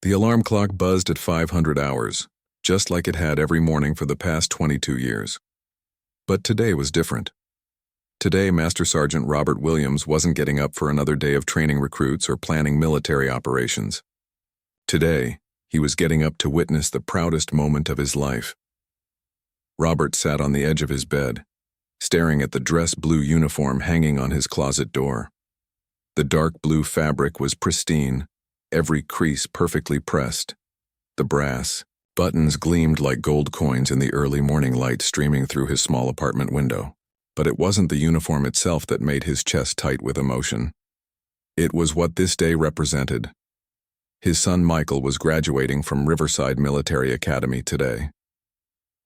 The alarm clock buzzed at 500 hours, just like it had every morning for the past 22 years. But today was different. Today, Master Sergeant Robert Williams wasn't getting up for another day of training recruits or planning military operations. Today, he was getting up to witness the proudest moment of his life. Robert sat on the edge of his bed, staring at the dress blue uniform hanging on his closet door. The dark blue fabric was pristine, every crease perfectly pressed. The brass buttons gleamed like gold coins in the early morning light streaming through his small apartment window. But it wasn't the uniform itself that made his chest tight with emotion. It was what this day represented. His son Michael was graduating from Riverside Military Academy today.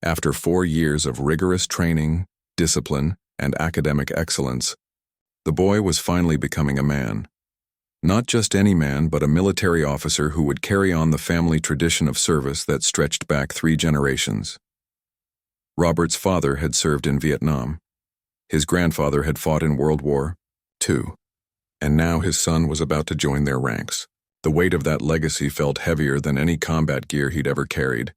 After 4 years of rigorous training, discipline, and academic excellence, the boy was finally becoming a man. Not just any man, but a military officer who would carry on the family tradition of service that stretched back 3 generations. Robert's father had served in Vietnam. His grandfather had fought in World War II, and now his son was about to join their ranks. The weight of that legacy felt heavier than any combat gear he'd ever carried.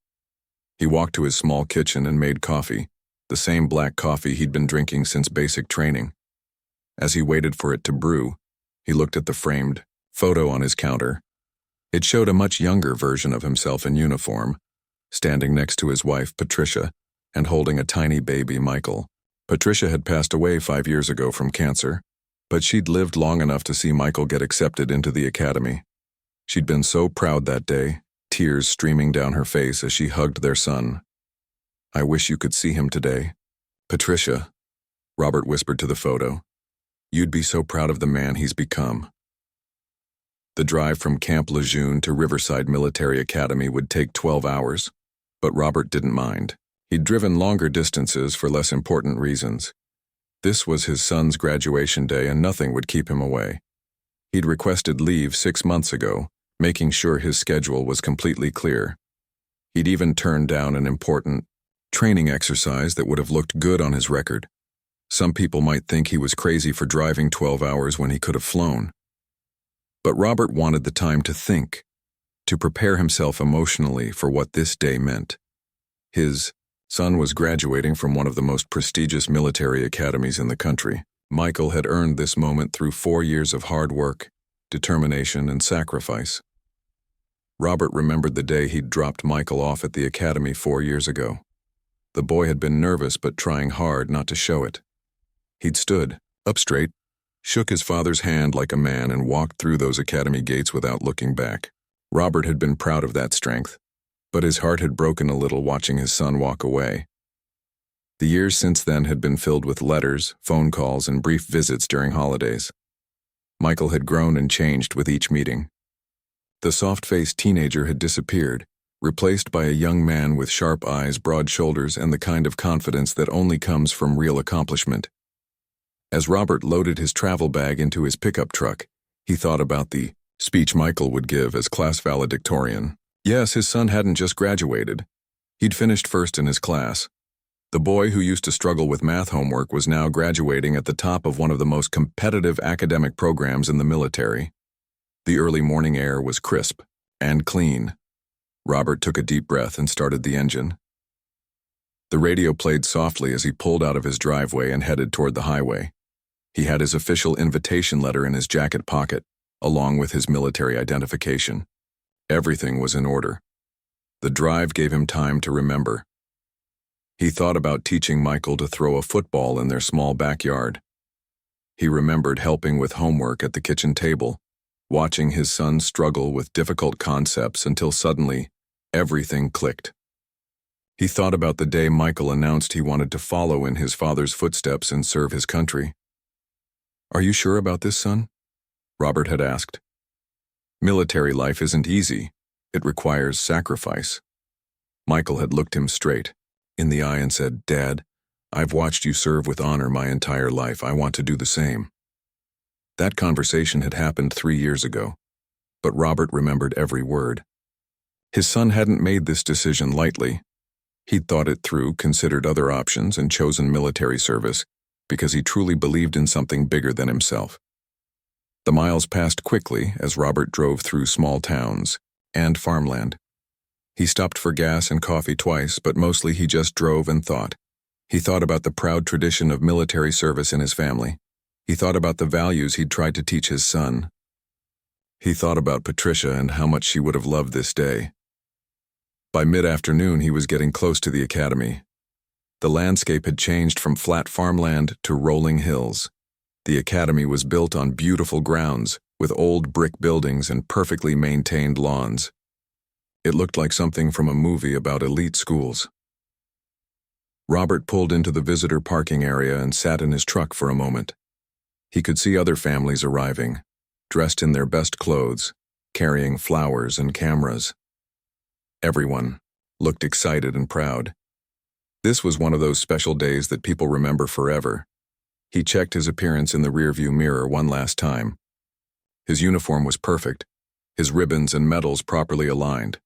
He walked to his small kitchen and made coffee, the same black coffee he'd been drinking since basic training. As he waited for it to brew, he looked at the framed photo on his counter. It showed a much younger version of himself in uniform, standing next to his wife, Patricia, and holding a tiny baby, Michael. Patricia had passed away 5 years ago from cancer, but she'd lived long enough to see Michael get accepted into the academy. She'd been so proud that day, tears streaming down her face as she hugged their son. "I wish you could see him today. Patricia," Robert whispered to the photo, "you'd be so proud of the man he's become." The drive from Camp Lejeune to Riverside Military Academy would take 12 hours, but Robert didn't mind. He'd driven longer distances for less important reasons. This was his son's graduation day and nothing would keep him away. He'd requested leave 6 months ago, making sure his schedule was completely clear. He'd even turned down an important training exercise that would have looked good on his record. Some people might think he was crazy for driving 12 hours when he could have flown. But Robert wanted the time to think, to prepare himself emotionally for what this day meant. His son was graduating from one of the most prestigious military academies in the country. Michael had earned this moment through 4 years of hard work, determination, and sacrifice. Robert remembered the day he'd dropped Michael off at the academy 4 years ago. The boy had been nervous but trying hard not to show it. He'd stood up straight, shook his father's hand like a man, and walked through those academy gates without looking back. Robert had been proud of that strength, but his heart had broken a little watching his son walk away. The years since then had been filled with letters, phone calls, and brief visits during holidays. Michael had grown and changed with each meeting. The soft-faced teenager had disappeared, replaced by a young man with sharp eyes, broad shoulders, and the kind of confidence that only comes from real accomplishment. As Robert loaded his travel bag into his pickup truck, he thought about the speech Michael would give as class valedictorian. Yes, his son hadn't just graduated. He'd finished first in his class. The boy who used to struggle with math homework was now graduating at the top of one of the most competitive academic programs in the military. The early morning air was crisp and clean. Robert took a deep breath and started the engine. The radio played softly as he pulled out of his driveway and headed toward the highway. He had his official invitation letter in his jacket pocket, along with his military identification. Everything was in order. The drive gave him time to remember. He thought about teaching Michael to throw a football in their small backyard. He remembered helping with homework at the kitchen table, watching his son struggle with difficult concepts until suddenly everything clicked. He thought about the day Michael announced he wanted to follow in his father's footsteps and serve his country. "Are you sure about this, son?" Robert had asked. "Military life isn't easy. It requires sacrifice." Michael had looked him straight in the eye and said, "Dad, I've watched you serve with honor my entire life. I want to do the same." That conversation had happened 3 years ago, but Robert remembered every word. His son hadn't made this decision lightly. He'd thought it through, considered other options, and chosen military service because he truly believed in something bigger than himself. The miles passed quickly as Robert drove through small towns, and farmland. He stopped for gas and coffee twice, but mostly he just drove and thought. He thought about the proud tradition of military service in his family. He thought about the values he'd tried to teach his son. He thought about Patricia and how much she would have loved this day. By mid-afternoon, he was getting close to the academy. The landscape had changed from flat farmland to rolling hills. The academy was built on beautiful grounds, with old brick buildings and perfectly maintained lawns. It looked like something from a movie about elite schools. Robert pulled into the visitor parking area and sat in his truck for a moment. He could see other families arriving, dressed in their best clothes, carrying flowers and cameras. Everyone looked excited and proud. This was one of those special days that people remember forever. He checked his appearance in the rearview mirror one last time. His uniform was perfect, his ribbons and medals properly aligned.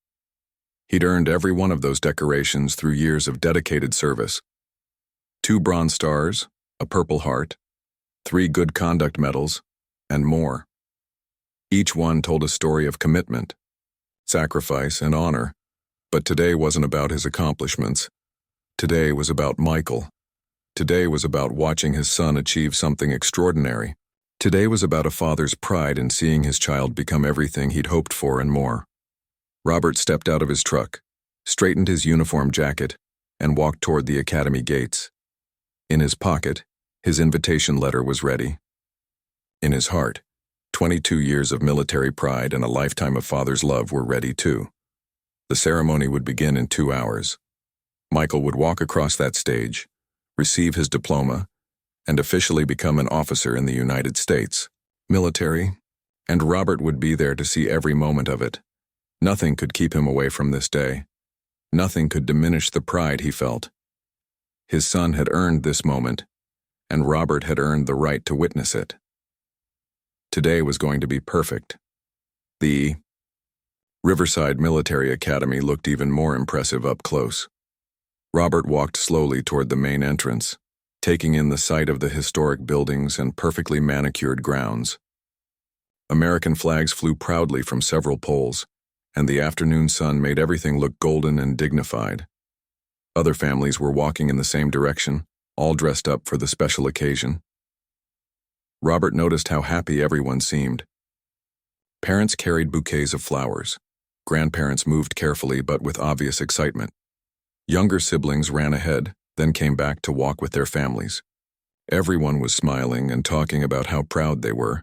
He'd earned every one of those decorations through years of dedicated service. 2 Bronze Stars, a Purple Heart, 3 Good Conduct Medals, and more. Each one told a story of commitment, sacrifice, and honor. But today wasn't about his accomplishments. Today was about Michael. Today was about watching his son achieve something extraordinary. Today was about a father's pride in seeing his child become everything he'd hoped for and more. Robert stepped out of his truck, straightened his uniform jacket, and walked toward the academy gates. In his pocket, his invitation letter was ready. In his heart, 22 years of military pride and a lifetime of father's love were ready too. The ceremony would begin in 2 hours. Michael would walk across that stage, receive his diploma, and officially become an officer in the United States military, and Robert would be there to see every moment of it. Nothing could keep him away from this day. Nothing could diminish the pride he felt. His son had earned this moment, and Robert had earned the right to witness it. Today was going to be perfect. The Riverside Military Academy looked even more impressive up close. Robert walked slowly toward the main entrance, taking in the sight of the historic buildings and perfectly manicured grounds. American flags flew proudly from several poles, and the afternoon sun made everything look golden and dignified. Other families were walking in the same direction, all dressed up for the special occasion. Robert noticed how happy everyone seemed. Parents carried bouquets of flowers. Grandparents moved carefully but with obvious excitement. Younger siblings ran ahead, then came back to walk with their families. Everyone was smiling and talking about how proud they were.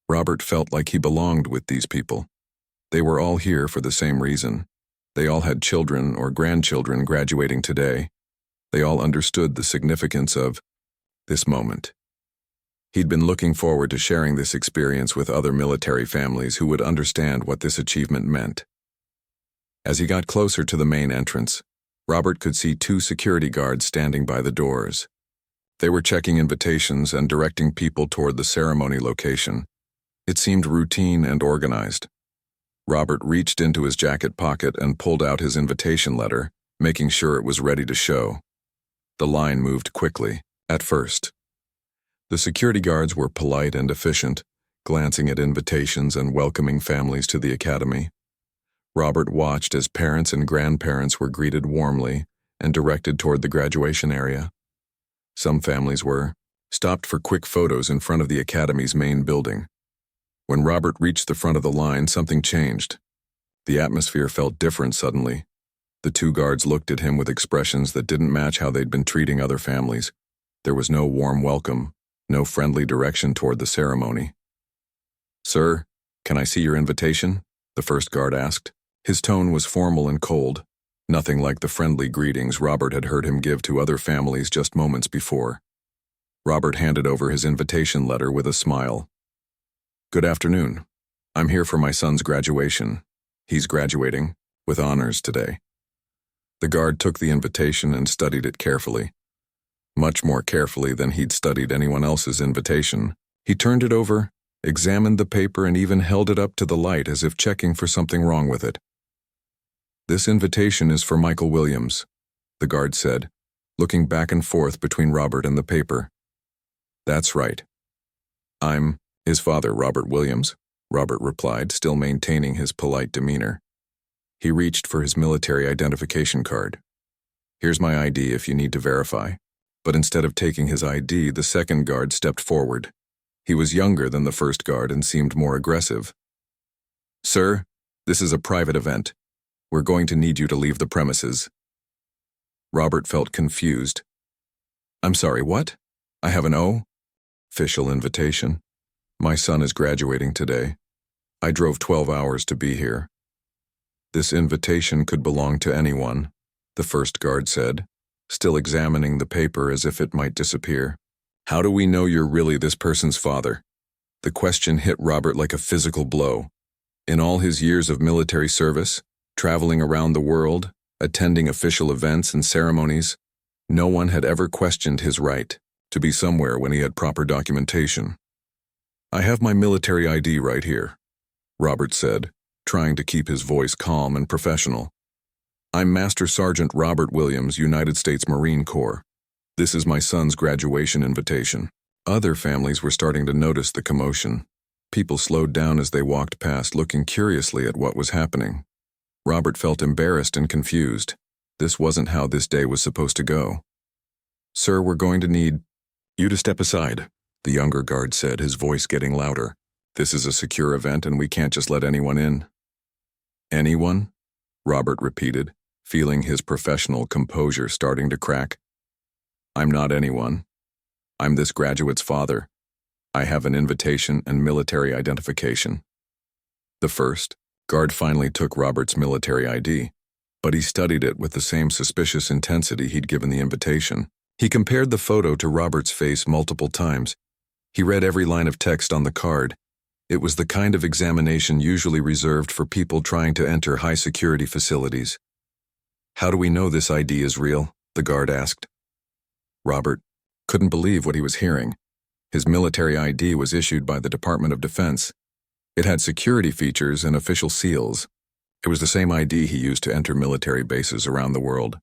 Robert felt like he belonged with these people. They were all here for the same reason. They all had children or grandchildren graduating today. They all understood the significance of this moment. He'd been looking forward to sharing this experience with other military families who would understand what this achievement meant. As he got closer to the main entrance, Robert could see 2 security guards standing by the doors. They were checking invitations and directing people toward the ceremony location. It seemed routine and organized. Robert reached into his jacket pocket and pulled out his invitation letter, making sure it was ready to show. The line moved quickly, at first. The security guards were polite and efficient, glancing at invitations and welcoming families to the academy. Robert watched as parents and grandparents were greeted warmly and directed toward the graduation area. Some families were stopped for quick photos in front of the academy's main building. When Robert reached the front of the line, something changed. The atmosphere felt different suddenly. The 2 guards looked at him with expressions that didn't match how they'd been treating other families. There was no warm welcome, no friendly direction toward the ceremony. "Sir, can I see your invitation?" the first guard asked. His tone was formal and cold, nothing like the friendly greetings Robert had heard him give to other families just moments before. Robert handed over his invitation letter with a smile. "Good afternoon. I'm here for my son's graduation. He's graduating with honors today." The guard took the invitation and studied it carefully. Much more carefully than he'd studied anyone else's invitation. He turned it over, examined the paper, and even held it up to the light as if checking for something wrong with it. "This invitation is for Michael Williams," the guard said, looking back and forth between Robert and the paper. "That's right. I'm his father, Robert Williams," Robert replied, still maintaining his polite demeanor. He reached for his military identification card. "Here's my ID if you need to verify." But instead of taking his ID, the second guard stepped forward. He was younger than the first guard and seemed more aggressive. "Sir, this is a private event. We're going to need you to leave the premises." Robert felt confused. "I'm sorry, what? I have an official invitation. My son is graduating today. I drove 12 hours to be here." "This invitation could belong to anyone," the first guard said, still examining the paper as if it might disappear. "How do we know you're really this person's father?" The question hit Robert like a physical blow. In all his years of military service, traveling around the world, attending official events and ceremonies, no one had ever questioned his right to be somewhere when he had proper documentation. "I have my military ID right here," Robert said, trying to keep his voice calm and professional. "I'm Master Sergeant Robert Williams, United States Marine Corps. This is my son's graduation invitation." Other families were starting to notice the commotion. People slowed down as they walked past, looking curiously at what was happening. Robert felt embarrassed and confused. This wasn't how this day was supposed to go. "Sir, we're going to need you to step aside," the younger guard said, his voice getting louder. "This is a secure event and we can't just let anyone in." "Anyone?" Robert repeated, feeling his professional composure starting to crack. "I'm not anyone. I'm this graduate's father. I have an invitation and military identification." The first guard finally took Robert's military ID, but he studied it with the same suspicious intensity he'd given the invitation. He compared the photo to Robert's face multiple times. He read every line of text on the card. It was the kind of examination usually reserved for people trying to enter high-security facilities. "How do we know this ID is real?" the guard asked. Robert couldn't believe what he was hearing. His military ID was issued by the Department of Defense. It had security features and official seals. It was the same ID he used to enter military bases around the world.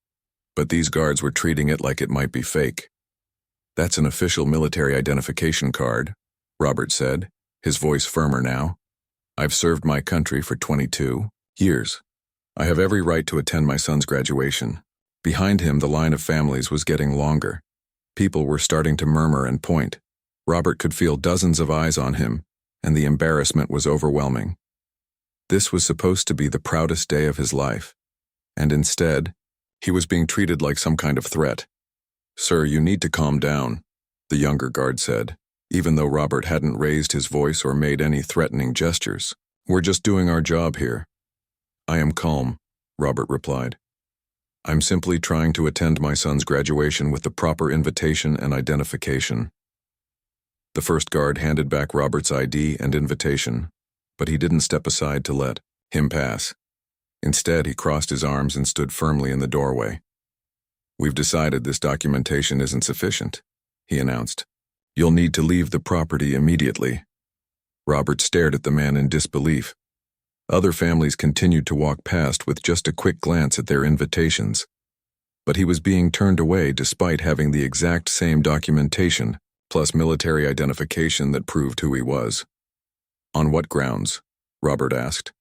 But these guards were treating it like it might be fake. "That's an official military identification card," Robert said, his voice firmer now. "I've served my country for 22 years. I have every right to attend my son's graduation." Behind him, the line of families was getting longer. People were starting to murmur and point. Robert could feel dozens of eyes on him, and the embarrassment was overwhelming. This was supposed to be the proudest day of his life, and instead, he was being treated like some kind of threat. "Sir, you need to calm down," the younger guard said, even though Robert hadn't raised his voice or made any threatening gestures. "We're just doing our job here." "I am calm," Robert replied. "I'm simply trying to attend my son's graduation with the proper invitation and identification." The first guard handed back Robert's ID and invitation, but he didn't step aside to let him pass. Instead, he crossed his arms and stood firmly in the doorway. "We've decided this documentation isn't sufficient," he announced. "You'll need to leave the property immediately." Robert stared at the man in disbelief. Other families continued to walk past with just a quick glance at their invitations. But he was being turned away despite having the exact same documentation, plus military identification that proved who he was. "On what grounds?" Robert asked.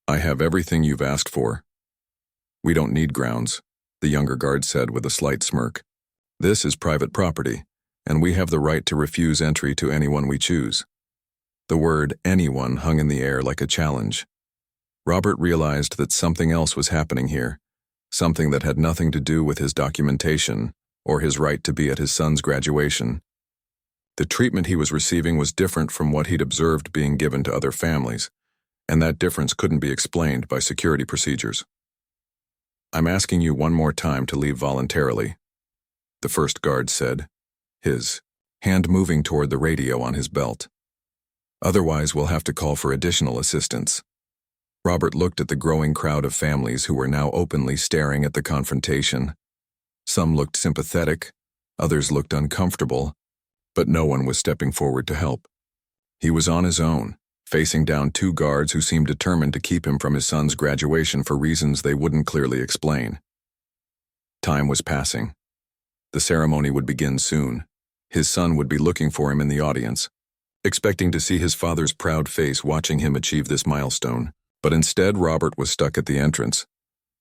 "I have everything you've asked for." "We don't need grounds," the younger guard said with a slight smirk. "This is private property, and we have the right to refuse entry to anyone we choose." The word "anyone" hung in the air like a challenge. Robert realized that something else was happening here, something that had nothing to do with his documentation or his right to be at his son's graduation. The treatment he was receiving was different from what he'd observed being given to other families, and that difference couldn't be explained by security procedures. "I'm asking you one more time to leave voluntarily," the first guard said, his hand moving toward the radio on his belt. "Otherwise, we'll have to call for additional assistance." Robert looked at the growing crowd of families who were now openly staring at the confrontation. Some looked sympathetic, others looked uncomfortable, but no one was stepping forward to help. He was on his own, facing down two guards who seemed determined to keep him from his son's graduation for reasons they wouldn't clearly explain. Time was passing. The ceremony would begin soon. His son would be looking for him in the audience, expecting to see his father's proud face watching him achieve this milestone. But instead, Robert was stuck at the entrance,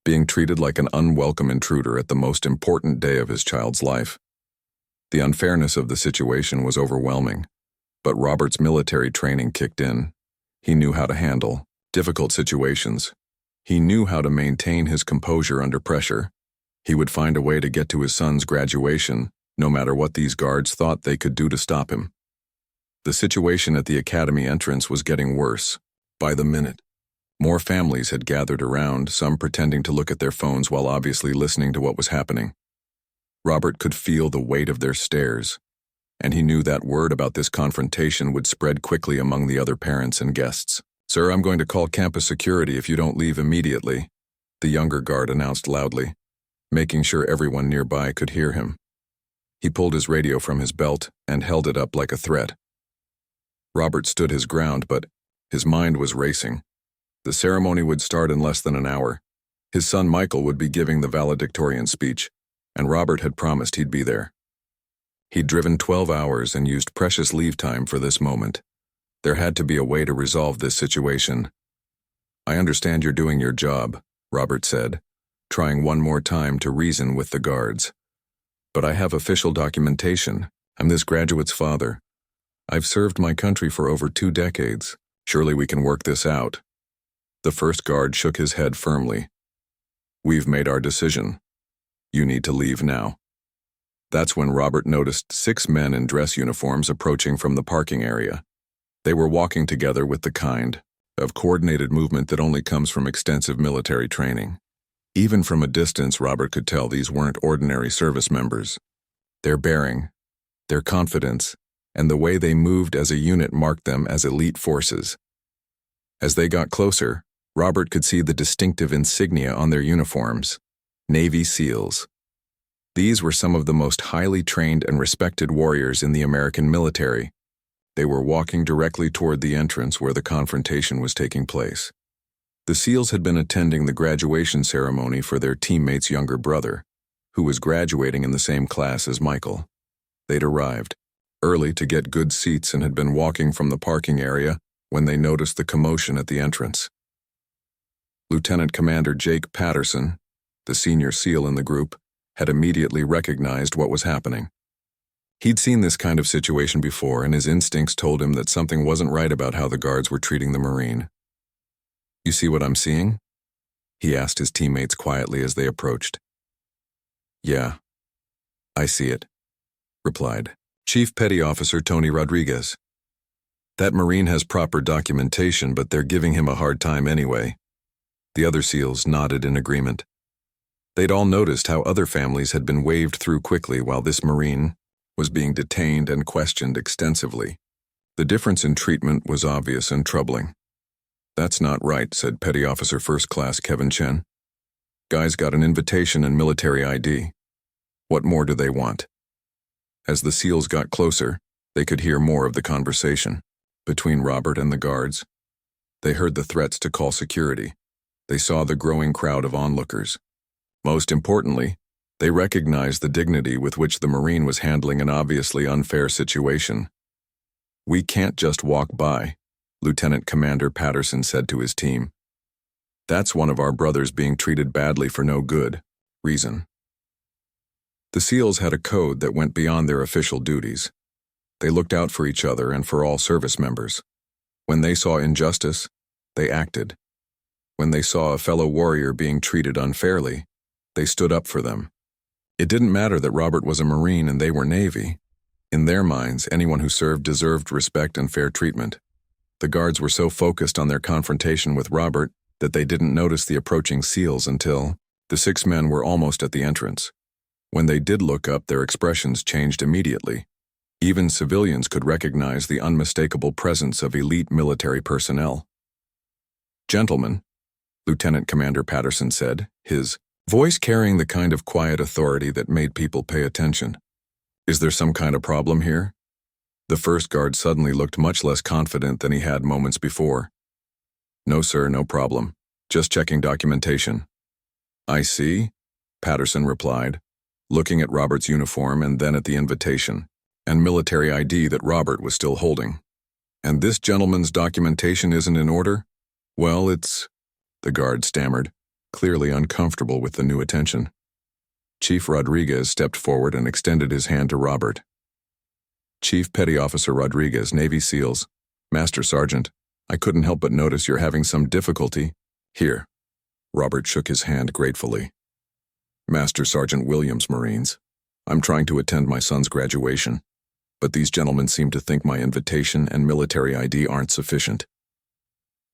being treated like an unwelcome intruder at the most important day of his child's life. The unfairness of the situation was overwhelming, but Robert's military training kicked in. He knew how to handle difficult situations. He knew how to maintain his composure under pressure. He would find a way to get to his son's graduation, no matter what these guards thought they could do to stop him. The situation at the academy entrance was getting worse by the minute. More families had gathered around, some pretending to look at their phones while obviously listening to what was happening. Robert could feel the weight of their stares, and he knew that word about this confrontation would spread quickly among the other parents and guests. "Sir, I'm going to call campus security if you don't leave immediately," the younger guard announced loudly, making sure everyone nearby could hear him. He pulled his radio from his belt and held it up like a threat. Robert stood his ground, but his mind was racing. The ceremony would start in less than an hour. His son Michael would be giving the valedictorian speech, and Robert had promised he'd be there. He'd driven 12 hours and used precious leave time for this moment. There had to be a way to resolve this situation. "I understand you're doing your job," Robert said, trying one more time to reason with the guards. "But I have official documentation. I'm this graduate's father. I've served my country for over 2 decades. Surely we can work this out." The first guard shook his head firmly. "We've made our decision. You need to leave now." That's when Robert noticed 6 men in dress uniforms approaching from the parking area. They were walking together with the kind of coordinated movement that only comes from extensive military training. Even from a distance, Robert could tell these weren't ordinary service members. Their bearing, their confidence, and the way they moved as a unit marked them as elite forces. As they got closer, Robert could see the distinctive insignia on their uniforms: Navy SEALs. These were some of the most highly trained and respected warriors in the American military. They were walking directly toward the entrance where the confrontation was taking place. The SEALs had been attending the graduation ceremony for their teammate's younger brother, who was graduating in the same class as Michael. They'd arrived early to get good seats and had been walking from the parking area when they noticed the commotion at the entrance. Lieutenant Commander Jake Patterson, the senior SEAL in the group, had immediately recognized what was happening. He'd seen this kind of situation before, and his instincts told him that something wasn't right about how the guards were treating the Marine. "You see what I'm seeing?" he asked his teammates quietly as they approached. "Yeah, I see it," replied Chief Petty Officer Tony Rodriguez. "That Marine has proper documentation, but they're giving him a hard time anyway." The other SEALs nodded in agreement. They'd all noticed how other families had been waved through quickly while this Marine was being detained and questioned extensively. The difference in treatment was obvious and troubling. "That's not right," said Petty Officer First Class Kevin Chen. "Guy's got an invitation and military ID. What more do they want?" As the SEALs got closer, they could hear more of the conversation between Robert and the guards. They heard the threats to call security. They saw the growing crowd of onlookers. Most importantly, they recognized the dignity with which the Marine was handling an obviously unfair situation. "We can't just walk by," Lieutenant Commander Patterson said to his team. "That's one of our brothers being treated badly for no good reason." The SEALs had a code that went beyond their official duties. They looked out for each other and for all service members. When they saw injustice, they acted. When they saw a fellow warrior being treated unfairly, they stood up for them. It didn't matter that Robert was a Marine and they were Navy. In their minds, anyone who served deserved respect and fair treatment. The guards were so focused on their confrontation with Robert that they didn't notice the approaching SEALs until the 6 men were almost at the entrance. When they did look up, their expressions changed immediately. Even civilians could recognize the unmistakable presence of elite military personnel. "Gentlemen," Lieutenant Commander Patterson said, his voice carrying the kind of quiet authority that made people pay attention. "Is there some kind of problem here?" The first guard suddenly looked much less confident than he had moments before. "No, sir, no problem. Just checking documentation." "I see," Patterson replied, looking at Robert's uniform and then at the invitation and military ID that Robert was still holding. "And this gentleman's documentation isn't in order? Well, it's the guard stammered, clearly uncomfortable with the new attention. Chief Rodriguez stepped forward and extended his hand to Robert. Chief Petty Officer Rodriguez, Navy SEALs. Master Sergeant, I couldn't help but notice you're having some difficulty. Here. Robert shook his hand gratefully. Master Sergeant Williams, Marines. I'm trying to attend my son's graduation, but these gentlemen seem to think my invitation and military ID aren't sufficient.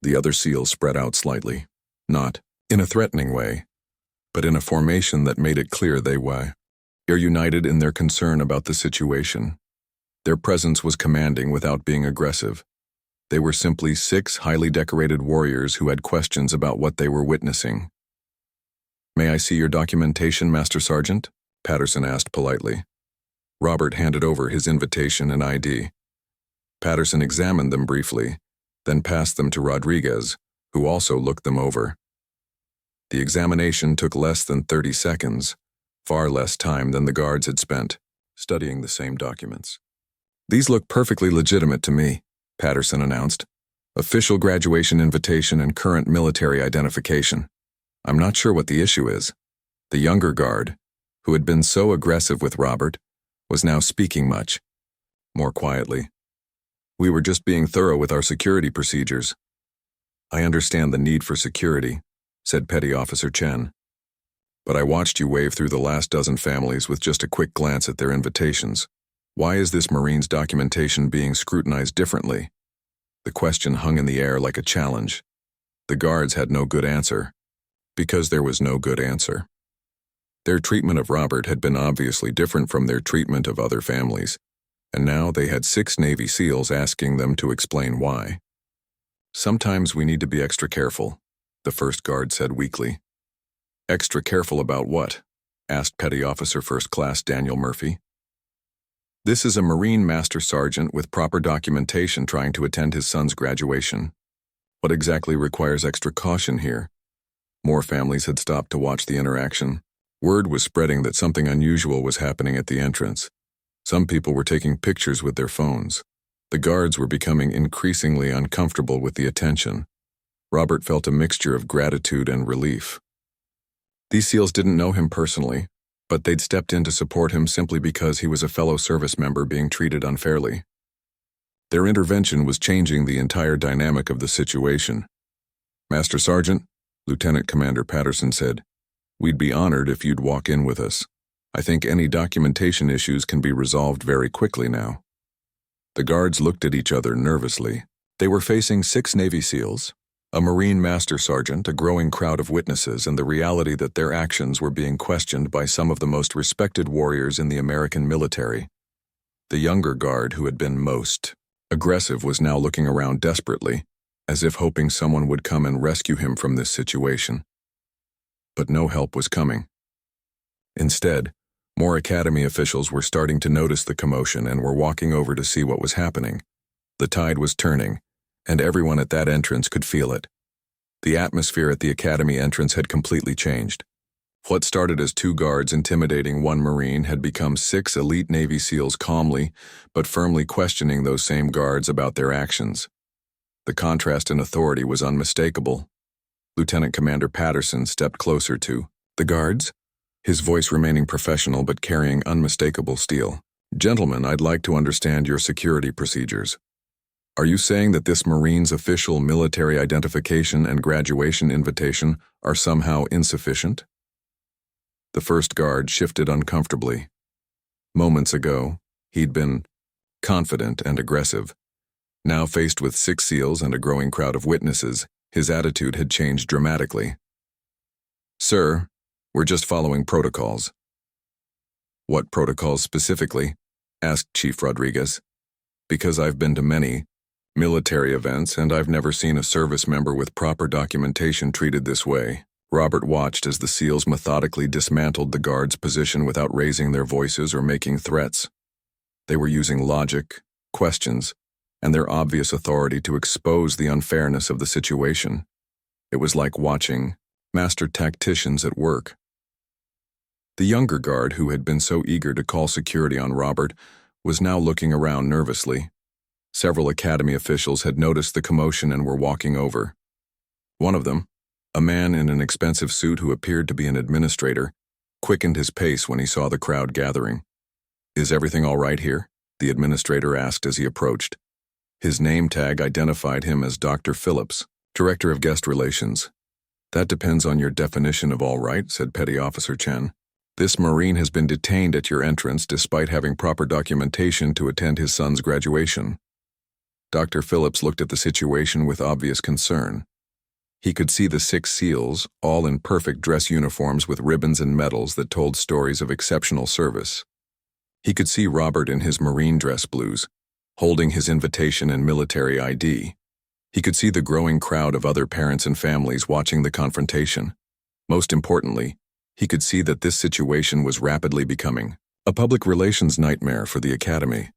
The other SEALs spread out slightly, not in a threatening way, but in a formation that made it clear they were united in their concern about the situation. Their presence was commanding without being aggressive. They were simply 6 highly decorated warriors who had questions about what they were witnessing. May I see your documentation, Master Sergeant? Patterson asked politely. Robert handed over his invitation and ID. Patterson examined them briefly, then passed them to Rodriguez, who also looked them over. The examination took less than 30 seconds, far less time than the guards had spent studying the same documents. These look perfectly legitimate to me, Patterson announced. Official graduation invitation and current military identification. I'm not sure what the issue is. The younger guard, who had been so aggressive with Robert, was now speaking much more quietly. We were just being thorough with our security procedures. I understand the need for security, said Petty Officer Chen. But I watched you wave through the last dozen families with just a quick glance at their invitations. Why is this Marine's documentation being scrutinized differently? The question hung in the air like a challenge. The guards had no good answer, because there was no good answer. Their treatment of Robert had been obviously different from their treatment of other families, and now they had 6 Navy SEALs asking them to explain why. Sometimes we need to be extra careful, the first guard said weakly. Extra careful about what? Asked Petty Officer First Class Daniel Murphy. This is a Marine Master Sergeant with proper documentation trying to attend his son's graduation. What exactly requires extra caution here? More families had stopped to watch the interaction. Word was spreading that something unusual was happening at the entrance. Some people were taking pictures with their phones. The guards were becoming increasingly uncomfortable with the attention. Robert felt a mixture of gratitude and relief. These SEALs didn't know him personally, but they'd stepped in to support him simply because he was a fellow service member being treated unfairly. Their intervention was changing the entire dynamic of the situation. Master Sergeant, Lieutenant Commander Patterson said, we'd be honored if you'd walk in with us. I think any documentation issues can be resolved very quickly now. The guards looked at each other nervously. They were facing 6 Navy SEALs, a Marine Master Sergeant, a growing crowd of witnesses, and the reality that their actions were being questioned by some of the most respected warriors in the American military. The younger guard, who had been most aggressive, was now looking around desperately, as if hoping someone would come and rescue him from this situation. But no help was coming. Instead, more academy officials were starting to notice the commotion and were walking over to see what was happening. The tide was turning, and everyone at that entrance could feel it. The atmosphere at the academy entrance had completely changed. What started as 2 guards intimidating 1 Marine had become 6 elite Navy SEALs calmly but firmly questioning those same guards about their actions. The contrast in authority was unmistakable. Lieutenant Commander Patterson stepped closer to the guards, his voice remaining professional but carrying unmistakable steel. Gentlemen, I'd like to understand your security procedures. Are you saying that this Marine's official military identification and graduation invitation are somehow insufficient? The first guard shifted uncomfortably. Moments ago, he'd been confident and aggressive. Now faced with 6 SEALs and a growing crowd of witnesses, his attitude had changed dramatically. Sir, we're just following protocols. What protocols specifically? Asked Chief Rodriguez. Because I've been to many military events and I've never seen a service member with proper documentation treated this way. Robert watched as the SEALs methodically dismantled the guards' position without raising their voices or making threats. They were using logic, questions, and their obvious authority to expose the unfairness of the situation. It was like watching master tacticians at work. The younger guard, who had been so eager to call security on Robert, was now looking around nervously. Several academy officials had noticed the commotion and were walking over. One of them, A man in an expensive suit who appeared to be an administrator quickened his pace when he saw the crowd gathering. "Is everything all right here?" the administrator asked as he approached. His name tag identified him as Dr. Phillips, Director of Guest Relations. "That depends on your definition of all right," said Petty Officer Chen. "This Marine has been detained at your entrance despite having proper documentation to attend his son's graduation." Dr. Phillips looked at the situation with obvious concern. He could see the 6 SEALs, all in perfect dress uniforms with ribbons and medals that told stories of exceptional service. He could see Robert in his Marine dress blues, holding his invitation and military ID. He could see the growing crowd of other parents and families watching the confrontation. Most importantly, he could see that this situation was rapidly becoming a public relations nightmare for the Academy.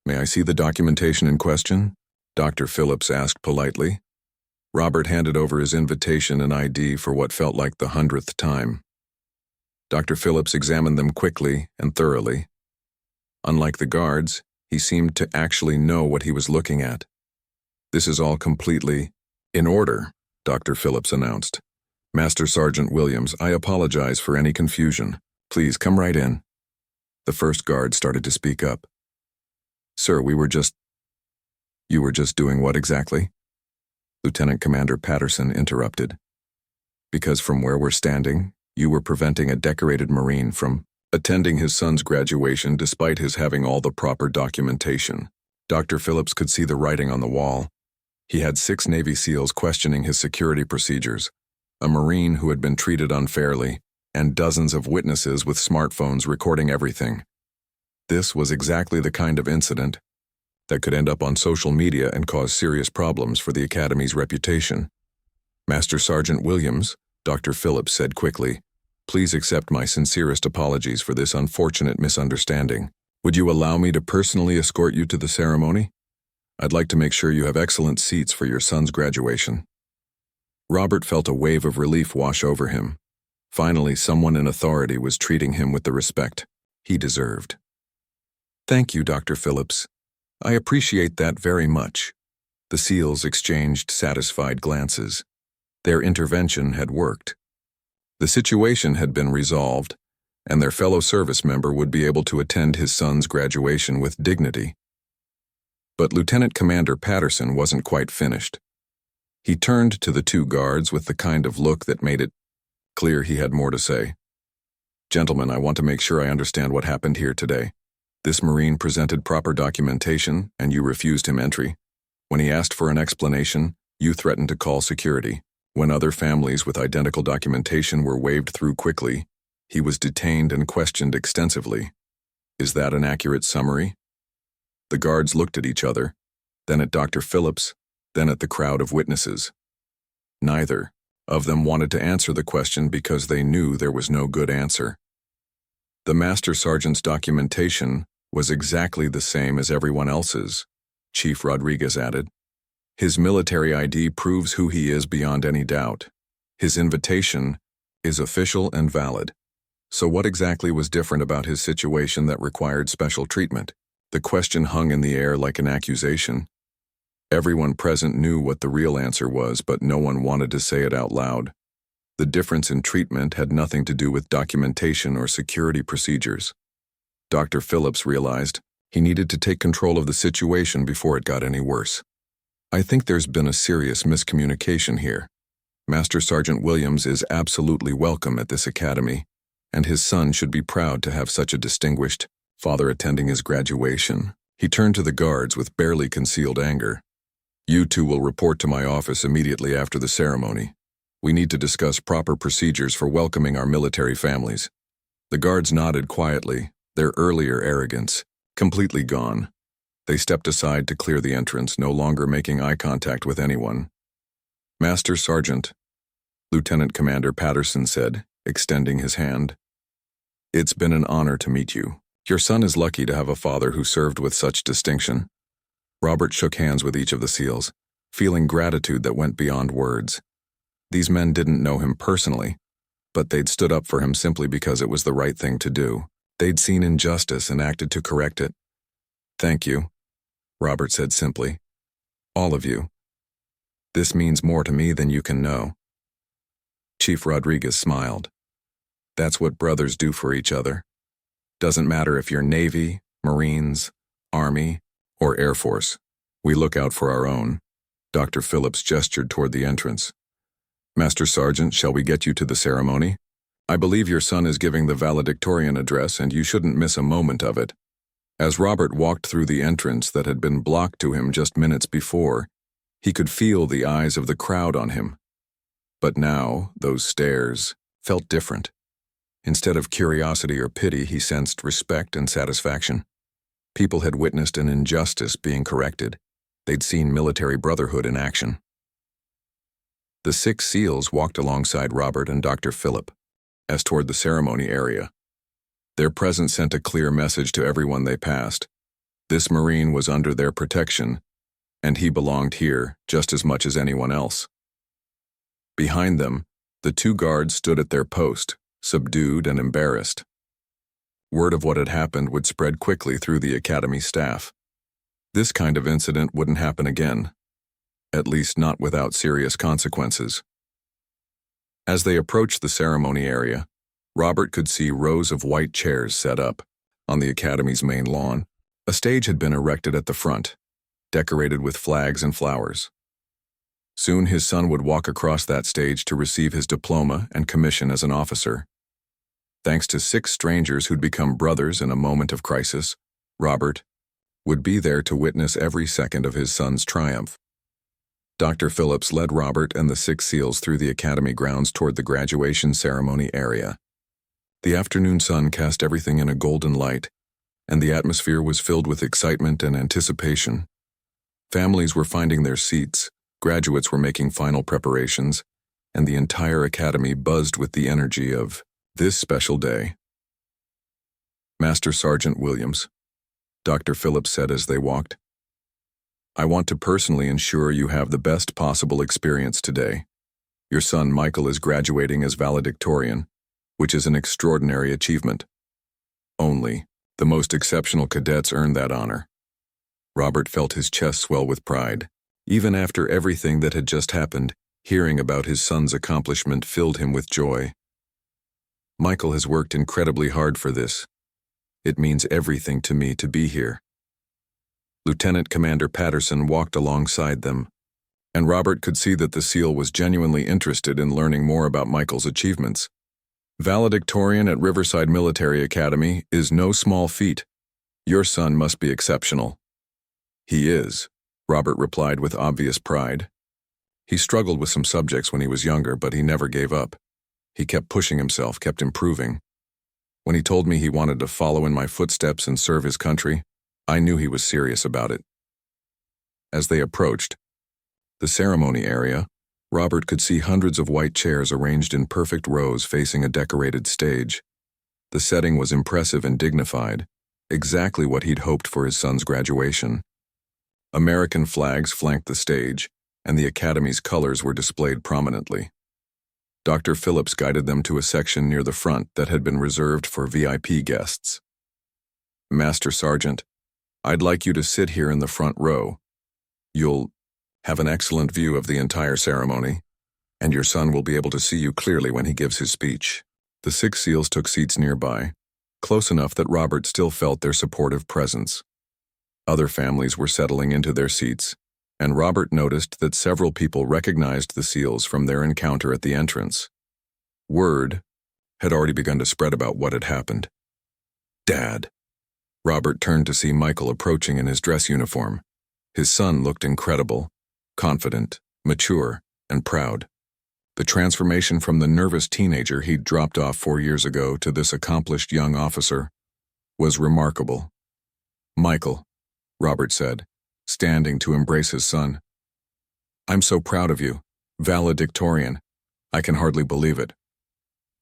"May I see the documentation in question?" Dr. Phillips asked politely. Robert handed over his invitation and ID for what felt like the 100th time. Dr. Phillips examined them quickly and thoroughly. Unlike the guards, he seemed to actually know what he was looking at. "This is all completely in order," Dr. Phillips announced. "Master Sergeant Williams, I apologize for any confusion. Please come right in." The first guard started to speak up. "Sir, You were just doing what exactly?" Lieutenant Commander Patterson interrupted. "Because from where we're standing, you were preventing a decorated Marine from attending his son's graduation despite his having all the proper documentation." Dr. Phillips could see the writing on the wall. He had 6 Navy SEALs questioning his security procedures, a Marine who had been treated unfairly, and dozens of witnesses with smartphones recording everything. This was exactly the kind of incident that could end up on social media and cause serious problems for the Academy's reputation. "Master Sergeant Williams," Dr. Phillips said quickly, "please accept my sincerest apologies for this unfortunate misunderstanding. Would you allow me to personally escort you to the ceremony? I'd like to make sure you have excellent seats for your son's graduation." Robert felt a wave of relief wash over him. Finally, someone in authority was treating him with the respect he deserved. "Thank you, Dr. Phillips. I appreciate that very much." The SEALs exchanged satisfied glances. Their intervention had worked. The situation had been resolved, and their fellow service member would be able to attend his son's graduation with dignity. But Lieutenant Commander Patterson wasn't quite finished. He turned to the 2 guards with the kind of look that made it clear he had more to say. "Gentlemen, I want to make sure I understand what happened here today. This Marine presented proper documentation, and you refused him entry. When he asked for an explanation, you threatened to call security. When other families with identical documentation were waved through quickly, he was detained and questioned extensively. Is that an accurate summary?" The guards looked at each other, then at Dr. Phillips, then at the crowd of witnesses. Neither of them wanted to answer the question because they knew there was no good answer. The Master Sergeant's documentation was exactly the same as everyone else's, Chief Rodriguez added. His military ID proves who he is beyond any doubt. His invitation is official and valid. So what exactly was different about his situation that required special treatment? The question hung in the air like an accusation. Everyone present knew what the real answer was, but no one wanted to say it out loud. The difference in treatment had nothing to do with documentation or security procedures. Dr. Phillips realized he needed to take control of the situation before it got any worse. "I think there's been a serious miscommunication here. Master Sergeant Williams is absolutely welcome at this academy, and his son should be proud to have such a distinguished father attending his graduation." He turned to the guards with barely concealed anger. "You 2 will report to my office immediately after the ceremony. We need to discuss proper procedures for welcoming our military families." The guards nodded quietly, their earlier arrogance completely gone. They stepped aside to clear the entrance, no longer making eye contact with anyone. "Master Sergeant," Lieutenant Commander Patterson said, extending his hand. "It's been an honor to meet you. Your son is lucky to have a father who served with such distinction." Robert shook hands with each of the SEALs, feeling gratitude that went beyond words. These men didn't know him personally, but they'd stood up for him simply because it was the right thing to do. They'd seen injustice and acted to correct it. "Thank you," Robert said simply. "All of you. This means more to me than you can know." Chief Rodriguez smiled. That's what brothers do for each other. Doesn't matter if you're Navy, Marines, Army, or Air Force. We look out for our own. Dr. Phillips gestured toward the entrance. Master Sergeant, shall we get you to the ceremony? I believe your son is giving the valedictorian address and you shouldn't miss a moment of it. As Robert walked through the entrance that had been blocked to him just minutes before, he could feel the eyes of the crowd on him. But now, those stares felt different. Instead of curiosity or pity, he sensed respect and satisfaction. People had witnessed an injustice being corrected. They'd seen military brotherhood in action. The 6 SEALs walked alongside Robert and Dr. Phillip, as toward the ceremony area. Their presence sent a clear message to everyone they passed. This Marine was under their protection, and he belonged here just as much as anyone else. Behind them, the 2 guards stood at their post, subdued and embarrassed. Word of what had happened would spread quickly through the academy staff. This kind of incident wouldn't happen again, at least not without serious consequences. As they approached the ceremony area, Robert could see rows of white chairs set up. On the academy's main lawn, a stage had been erected at the front, decorated with flags and flowers. Soon his son would walk across that stage to receive his diploma and commission as an officer. Thanks to 6 strangers who'd become brothers in a moment of crisis, Robert would be there to witness every second of his son's triumph. Dr. Phillips led Robert and the 6 SEALs through the academy grounds toward the graduation ceremony area. The afternoon sun cast everything in a golden light, and the atmosphere was filled with excitement and anticipation. Families were finding their seats, graduates were making final preparations, and the entire academy buzzed with the energy of this special day. Master Sergeant Williams, Dr. Phillips said as they walked, I want to personally ensure you have the best possible experience today. Your son Michael is graduating as valedictorian, which is an extraordinary achievement. Only the most exceptional cadets earn that honor. Robert felt his chest swell with pride. Even after everything that had just happened, hearing about his son's accomplishment filled him with joy. Michael has worked incredibly hard for this. It means everything to me to be here. Lieutenant Commander Patterson walked alongside them, and Robert could see that the SEAL was genuinely interested in learning more about Michael's achievements. Valedictorian at Riverside Military Academy is no small feat. Your son must be exceptional. He is, Robert replied with obvious pride. He struggled with some subjects when he was younger, but he never gave up. He kept pushing himself, kept improving. When he told me he wanted to follow in my footsteps and serve his country, I knew he was serious about it. As they approached the ceremony area, Robert could see hundreds of white chairs arranged in perfect rows facing a decorated stage. The setting was impressive and dignified, exactly what he'd hoped for his son's graduation. American flags flanked the stage, and the Academy's colors were displayed prominently. Dr. Phillips guided them to a section near the front that had been reserved for VIP guests. Master Sergeant, I'd like you to sit here in the front row. You'll have an excellent view of the entire ceremony, and your son will be able to see you clearly when he gives his speech. The 6 SEALs took seats nearby, close enough that Robert still felt their supportive presence. Other families were settling into their seats, and Robert noticed that several people recognized the SEALs from their encounter at the entrance. Word had already begun to spread about what had happened. Dad. Robert turned to see Michael approaching in his dress uniform. His son looked incredible, confident, mature, and proud. The transformation from the nervous teenager he'd dropped off 4 years ago to this accomplished young officer was remarkable. Michael, Robert said, standing to embrace his son. I'm so proud of you, valedictorian. I can hardly believe it.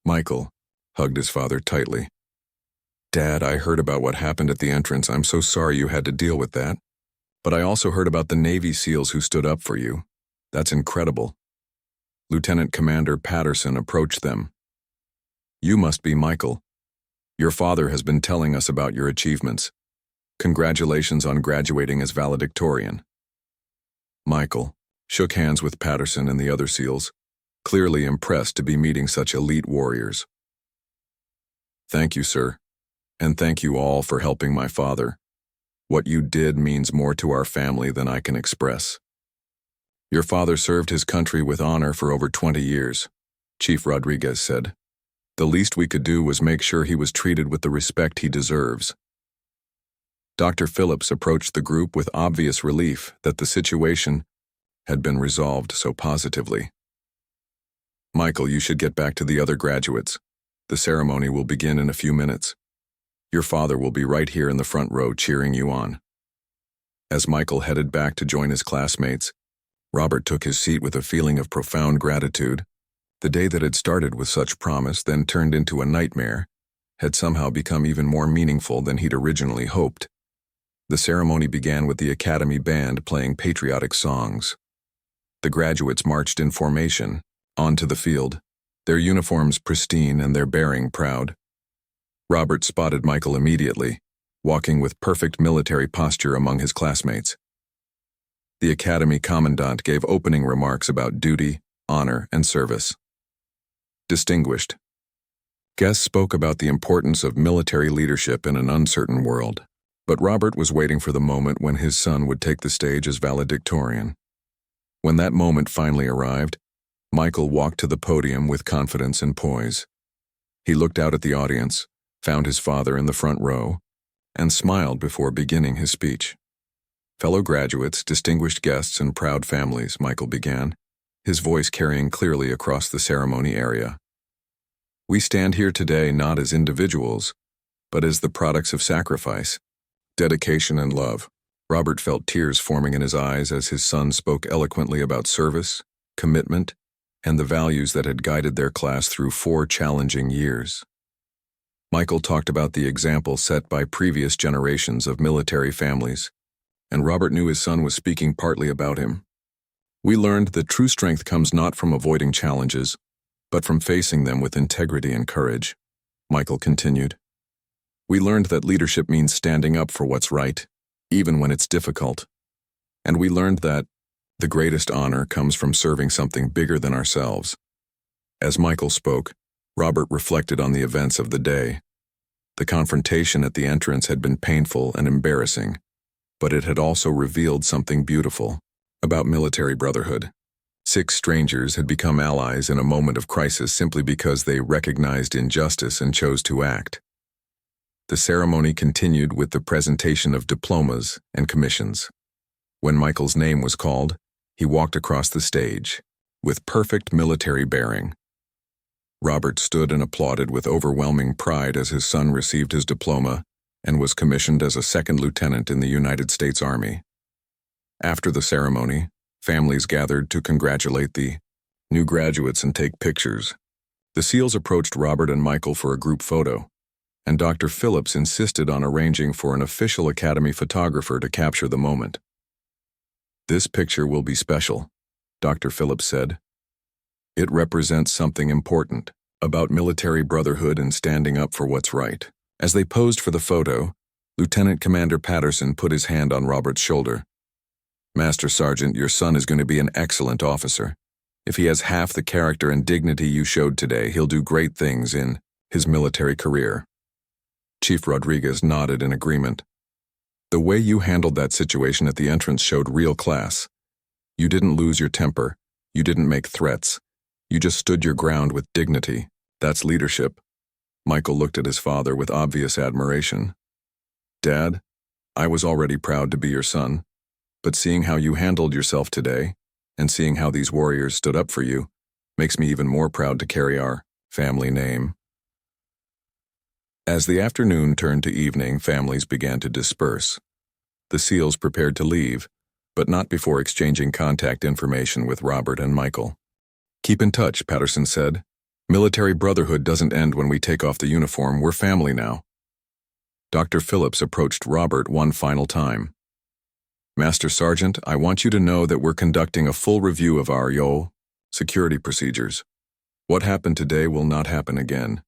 Michael hugged his father tightly. Dad, I heard about what happened at the entrance. I'm so sorry you had to deal with that. But I also heard about the Navy SEALs who stood up for you. That's incredible. Lieutenant Commander Patterson approached them. You must be Michael. Your father has been telling us about your achievements. Congratulations on graduating as valedictorian. Michael shook hands with Patterson and the other SEALs, clearly impressed to be meeting such elite warriors. "Thank you, sir. And thank you all for helping my father. What you did means more to our family than I can express. Your father served his country with honor for over 20 years, Chief Rodriguez said. The least we could do was make sure he was treated with the respect he deserves." Dr. Phillips approached the group with obvious relief that the situation had been resolved so positively. "Michael, you should get back to the other graduates. The ceremony will begin in a few minutes. Your father will be right here in the front row cheering you on." As Michael headed back to join his classmates, Robert took his seat with a feeling of profound gratitude. The day that had started with such promise, then turned into a nightmare, had somehow become even more meaningful than he'd originally hoped. The ceremony began with the Academy Band playing patriotic songs. The graduates marched in formation, onto the field, their uniforms pristine and their bearing proud. Robert spotted Michael immediately, walking with perfect military posture among his classmates. The Academy Commandant gave opening remarks about duty, honor, and service. Distinguished. Guests spoke about the importance of military leadership in an uncertain world, but Robert was waiting for the moment when his son would take the stage as valedictorian. When that moment finally arrived, Michael walked to the podium with confidence and poise. He looked out at the audience, found his father in the front row, and smiled before beginning his speech. "Fellow graduates, distinguished guests, and proud families," Michael began, his voice carrying clearly across the ceremony area. "We stand here today not as individuals, but as the products of sacrifice, dedication, and love." Robert felt tears forming in his eyes as his son spoke eloquently about service, commitment, and the values that had guided their class through 4 challenging years. Michael talked about the example set by previous generations of military families, and Robert knew his son was speaking partly about him. "We learned that true strength comes not from avoiding challenges, but from facing them with integrity and courage," Michael continued. "We learned that leadership means standing up for what's right, even when it's difficult. And we learned that the greatest honor comes from serving something bigger than ourselves." As Michael spoke, Robert reflected on the events of the day. The confrontation at the entrance had been painful and embarrassing, but it had also revealed something beautiful about military brotherhood. 6 strangers had become allies in a moment of crisis simply because they recognized injustice and chose to act. The ceremony continued with the presentation of diplomas and commissions. When Michael's name was called, he walked across the stage, with perfect military bearing. Robert stood and applauded with overwhelming pride as his son received his diploma and was commissioned as a 2nd lieutenant in the United States Army. After the ceremony, families gathered to congratulate the new graduates and take pictures. The SEALs approached Robert and Michael for a group photo, and Dr. Phillips insisted on arranging for an official Academy photographer to capture the moment. "This picture will be special," Dr. Phillips said. "It represents something important about military brotherhood and standing up for what's right." As they posed for the photo, Lieutenant Commander Patterson put his hand on Robert's shoulder. "Master Sergeant, your son is going to be an excellent officer. If he has half the character and dignity you showed today, he'll do great things in his military career." Chief Rodriguez nodded in agreement. "The way you handled that situation at the entrance showed real class. You didn't lose your temper. You didn't make threats. You just stood your ground with dignity. That's leadership." Michael looked at his father with obvious admiration. "Dad, I was already proud to be your son, but seeing how you handled yourself today, and seeing how these warriors stood up for you, makes me even more proud to carry our family name." As the afternoon turned to evening, families began to disperse. The SEALs prepared to leave, but not before exchanging contact information with Robert and Michael. "Keep in touch," Patterson said. "Military brotherhood doesn't end when we take off the uniform. We're family now." Dr. Phillips approached Robert one final time. "Master Sergeant, I want you to know that we're conducting a full review of our security procedures. What happened today will not happen again.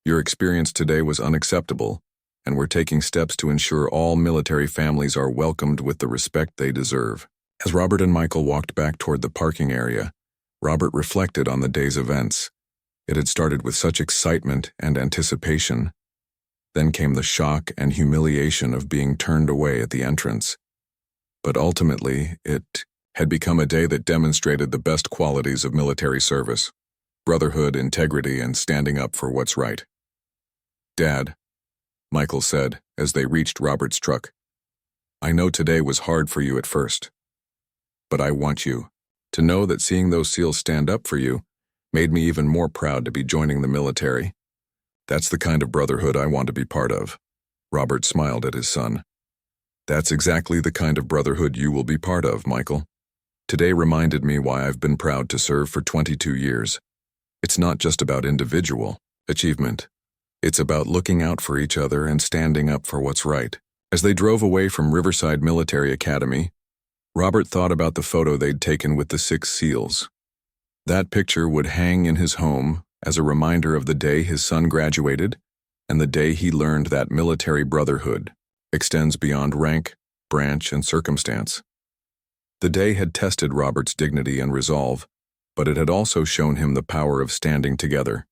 Your experience today was unacceptable, and we're taking steps to ensure all military families are welcomed with the respect they deserve." As Robert and Michael walked back toward the parking area, Robert reflected on the day's events. It had started with such excitement and anticipation. Then came the shock and humiliation of being turned away at the entrance. But ultimately, it had become a day that demonstrated the best qualities of military service: brotherhood, integrity, and standing up for what's right. "Dad," Michael said as they reached Robert's truck, "I know today was hard for you at first, but I want you to know that seeing those SEALs stand up for you made me even more proud to be joining the military. That's the kind of brotherhood I want to be part of." Robert smiled at his son. "That's exactly the kind of brotherhood you will be part of, Michael. Today reminded me why I've been proud to serve for 22 years. It's not just about individual achievement. It's about looking out for each other and standing up for what's right." As they drove away from Riverside Military Academy, Robert thought about the photo they'd taken with the 6 SEALs. That picture would hang in his home as a reminder of the day his son graduated and the day he learned that military brotherhood extends beyond rank, branch, and circumstance. The day had tested Robert's dignity and resolve, but it had also shown him the power of standing together.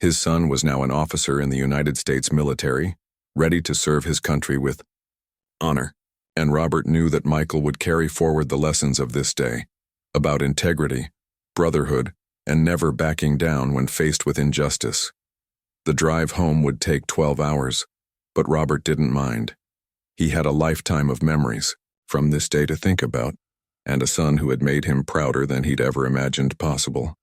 His son was now an officer in the United States military, ready to serve his country with honor, and Robert knew that Michael would carry forward the lessons of this day, about integrity, brotherhood, and never backing down when faced with injustice. The drive home would take 12 hours, but Robert didn't mind. He had a lifetime of memories from this day to think about, and a son who had made him prouder than he'd ever imagined possible.